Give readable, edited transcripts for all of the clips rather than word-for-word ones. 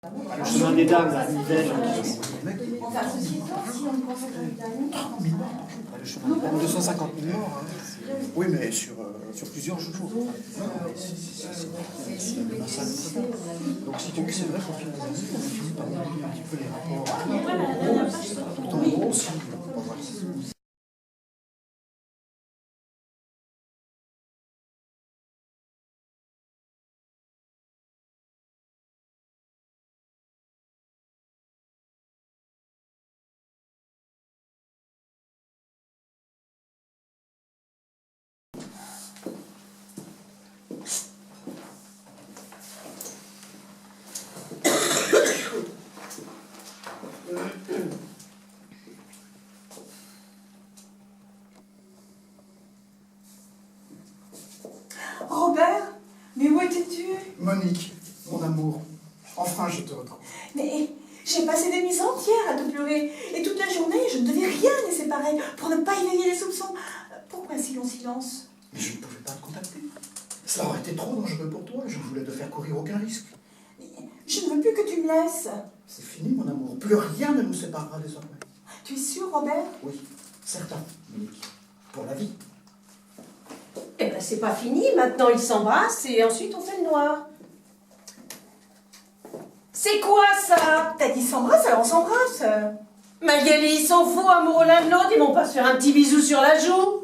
Le chemin des dames, là, Nivelles. Enfin, ceci étant, si on pense à l'Italie, Le chemin des dames, 250 000 morts. Oui, mais sur plusieurs jours. Donc si tu veux, c'est vrai qu'au fil des années, on finit par oublier un petit peu les rapports. Pourtant, en gros, si on va voir ça. Robert, mais où étais-tu? Monique, mon amour, enfin je te retrouve. Mais j'ai passé des nuits entières à te pleurer, et toute la journée, je ne devais rien laisser pareil pour ne pas éveiller les soupçons. Pourquoi si long silence? Mais je ne pouvais pas te contacter. Cela aurait été trop dangereux pour toi, je voulais te faire courir aucun risque. Mais je ne veux plus que tu me laisses. C'est fini mon amour, plus rien ne nous séparera désormais. Tu es sûr, Robert? Oui, certain, Monique, pour la vie. Eh ben c'est pas fini, maintenant ils s'embrassent et ensuite on fait le noir. C'est quoi ça? T'as dit s'embrasse, alors on s'embrasse. Magali, ils sont fous, amoureux l'un de l'autre, ils vont pas se faire un petit bisou sur la joue?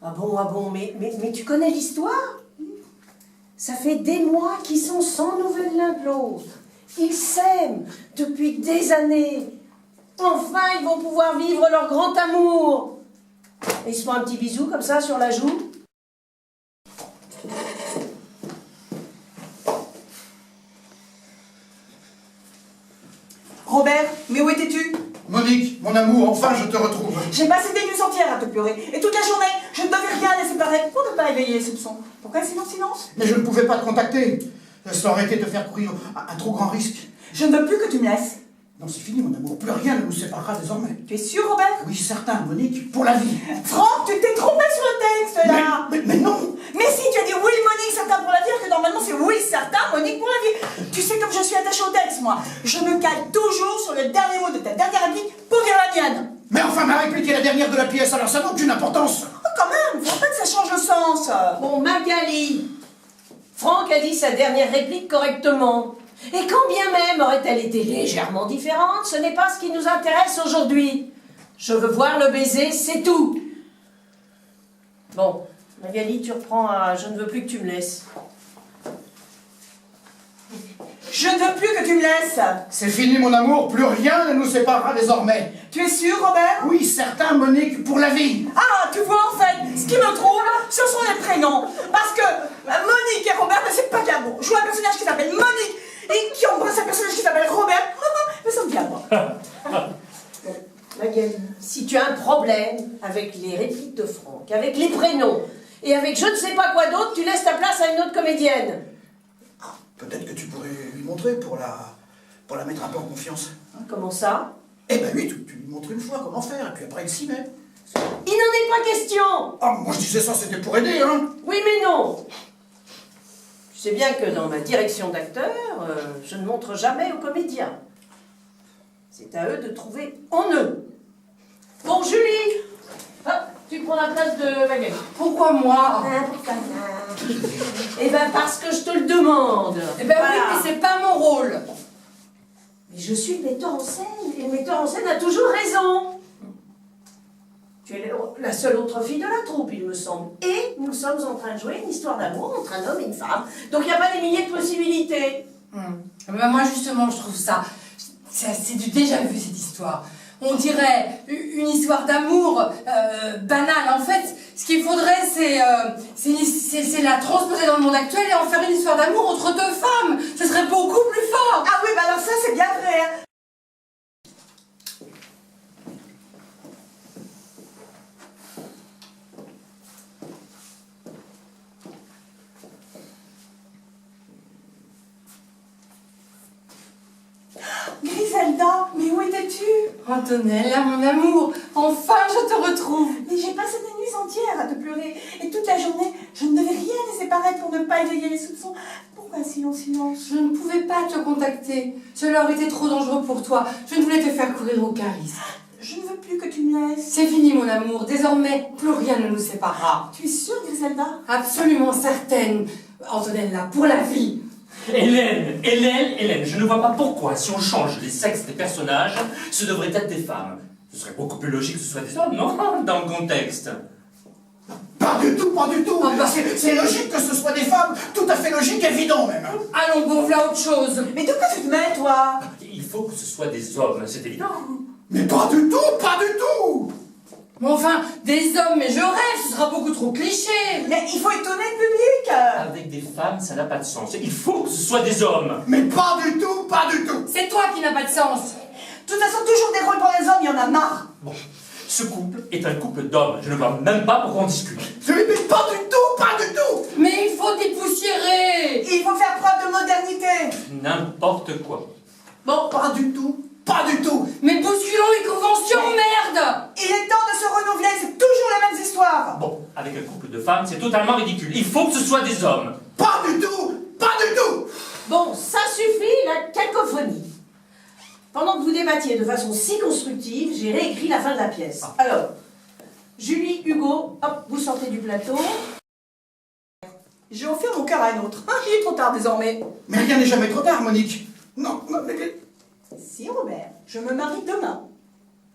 Ah bon, mais tu connais l'histoire? Ça fait des mois qu'ils sont sans nouvelles l'un de l'autre. Ils s'aiment depuis des années. Enfin, ils vont pouvoir vivre leur grand amour. Et ils se font un petit bisou comme ça sur la joue. Robert, mais où étais-tu? Monique, mon amour, enfin je te retrouve. J'ai passé des nuits entières à te pleurer, et toute la journée, je ne devais rien laisser pareil pour ne pas éveiller les soupçons. Pourquoi si long silence? Mais je ne pouvais pas te contacter. Cela aurait été te faire courir un trop grand risque. Je ne veux plus que tu me laisses. Non, c'est fini mon amour, plus rien ne nous séparera désormais. Tu es sûr, Robert? Oui, certain, Monique, pour la vie. Franck, tu t'es trompé sur le texte, là. Mais non. Mais si, tu as dit oui, Monique, certain pour la vie, alors que normalement c'est oui, certain, Monique pour la vie. Tu sais comme je suis attachée au texte, moi. Je me cale toujours sur le dernier mot de ta dernière réplique pour dire la mienne. Mais enfin, ma réplique est la dernière de la pièce, alors ça n'a aucune importance. Oh, quand même, faut pas que ça change le sens. Bon, Magali, Franck a dit sa dernière réplique correctement. Et quand bien même aurait-elle été légèrement différente, ce n'est pas ce qui nous intéresse aujourd'hui. Je veux voir le baiser, c'est tout. Bon, Magali, tu reprends à « Je ne veux plus que tu me laisses ». Je ne veux plus que tu me laisses. C'est fini mon amour, plus rien ne nous séparera désormais. Tu es sûr, Robert? Oui, certain, Monique, pour la vie. Ah, tu vois, en fait, ce qui me trouble, ce sont les prénoms. Parce que Monique et Robert, c'est pas bien bon. Je vois un personnage qui s'appelle Monique et qui embrasse un personnage qui s'appelle Robert. Mais ça me vient, moi. Magali, si tu as un problème avec les répliques de Franck, avec les prénoms, et avec je ne sais pas quoi d'autre, tu laisses ta place à une autre comédienne. Peut-être que tu pourrais lui montrer pour la mettre un peu en confiance. Comment ça? Eh ben oui, tu lui montres une fois comment faire, et puis après il s'y met. Il n'en est pas question. Ah, moi je disais ça, c'était pour aider, hein. Oui, mais non. Tu sais bien que dans ma direction d'acteur, je ne montre jamais aux comédiens. C'est à eux de trouver en eux. Bon, Julie, hop, tu prends la place de Magali. Pourquoi moi? Eh ben parce que je te le demande. Eh ben Voilà. oui, mais c'est pas mon rôle. Mais je suis le metteur en scène, et le metteur en scène a toujours raison. Tu es la seule autre fille de la troupe, il me semble. Et nous sommes en train de jouer une histoire d'amour entre un homme et une femme. Donc il n'y a pas des milliers de possibilités. Ben moi justement, je trouve ça... C'est du déjà vu cette histoire. On dirait une histoire d'amour banale. En fait, ce qu'il faudrait, c'est la transposer dans le monde actuel et en faire une histoire d'amour entre deux femmes. Ce serait beaucoup plus fort. Ah oui, bah alors ça, c'est bien vrai. Hein. Griselda, mais où étais-tu? Antonella, mon amour, enfin je te retrouve. Mais j'ai passé des nuits entières à te pleurer, et toute la journée, je ne devais rien laisser paraître pour ne pas éveiller les soupçons. Pourquoi un silence? Je ne pouvais pas te contacter. Cela aurait été trop dangereux pour toi. Je ne voulais te faire courir aucun risque. Je ne veux plus que tu me laisses. C'est fini, mon amour. Désormais, plus rien ne nous séparera. Tu es sûre, Griselda? Absolument certaine, Antonella, pour la vie. Hélène, je ne vois pas pourquoi, si on change les sexes des personnages, ce devraient être des femmes. Ce serait beaucoup plus logique que ce soit des hommes, non? Dans le contexte. Pas du tout, pas du tout. Ah bah. C'est logique que ce soit des femmes, tout à fait logique, évident même. Allons, bon, voilà autre chose. Mais de quoi tu te mets, toi? Il faut que ce soit des hommes, c'est évident. Mais pas du tout, pas du tout. Mais enfin, des hommes, mais je rêve, ce sera beaucoup trop cliché. Mais il faut étonner le public. Avec des femmes, ça n'a pas de sens. Il faut que ce soit des hommes. Mais pas du tout, pas du tout. C'est toi qui n'as pas de sens. De toute façon, toujours des rôles pour les hommes, il y en a marre. Bon, ce couple est un couple d'hommes. Je ne vois même pas pourquoi on discute. Mais pas du tout, pas du tout. Mais il faut dépoussiérer. Il faut faire preuve de modernité. N'importe quoi. Bon, Pas du tout, pas du tout. Mais bousculons les conventions, merde. il est temps de se renouveler, c'est toujours les mêmes histoires. Bon, avec un couple de femmes, c'est totalement ridicule. Il faut que ce soit des hommes. Pas du tout, pas du tout. Bon, ça suffit, la cacophonie. Pendant que vous débattiez de façon si constructive, j'ai réécrit la fin de la pièce. Alors, Julie, Hugo, hop, vous sortez du plateau. J'ai offert mon cœur à un autre. Il est trop tard désormais. Mais rien n'est jamais trop tard, Monique. Non, mais... Si, Robert, je me marie demain.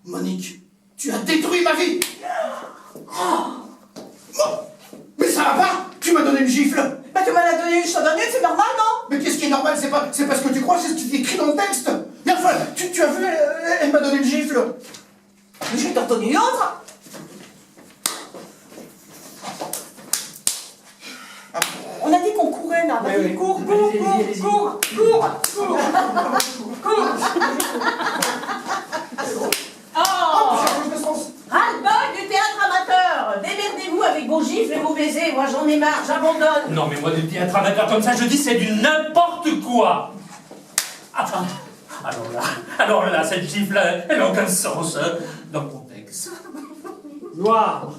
Monique, tu as détruit ma vie. Oh, mais ça va pas. Tu m'as donné une gifle. Bah, tu m'en as donné une, je t'en donne une, c'est normal, non? Mais qu'est-ce qui est normal? C'est pas ce que tu crois, c'est ce qui est écrit dans le texte. Mais enfin, tu as vu, elle m'a donné une gifle. Mais je vais t'en donner une autre. On a dit qu'on courait là. Oui, oui. Cours. Oh, Change de sens. ras-le-bol du théâtre amateur. Démerdez-vous avec vos gifles et vos baisers. Moi, j'en ai marre, j'abandonne. Non, mais moi, des théâtres amateurs comme ça, je dis c'est du n'importe quoi. Enfin, alors là, cette gifle-là, elle n'a aucun sens dans le contexte. Noir.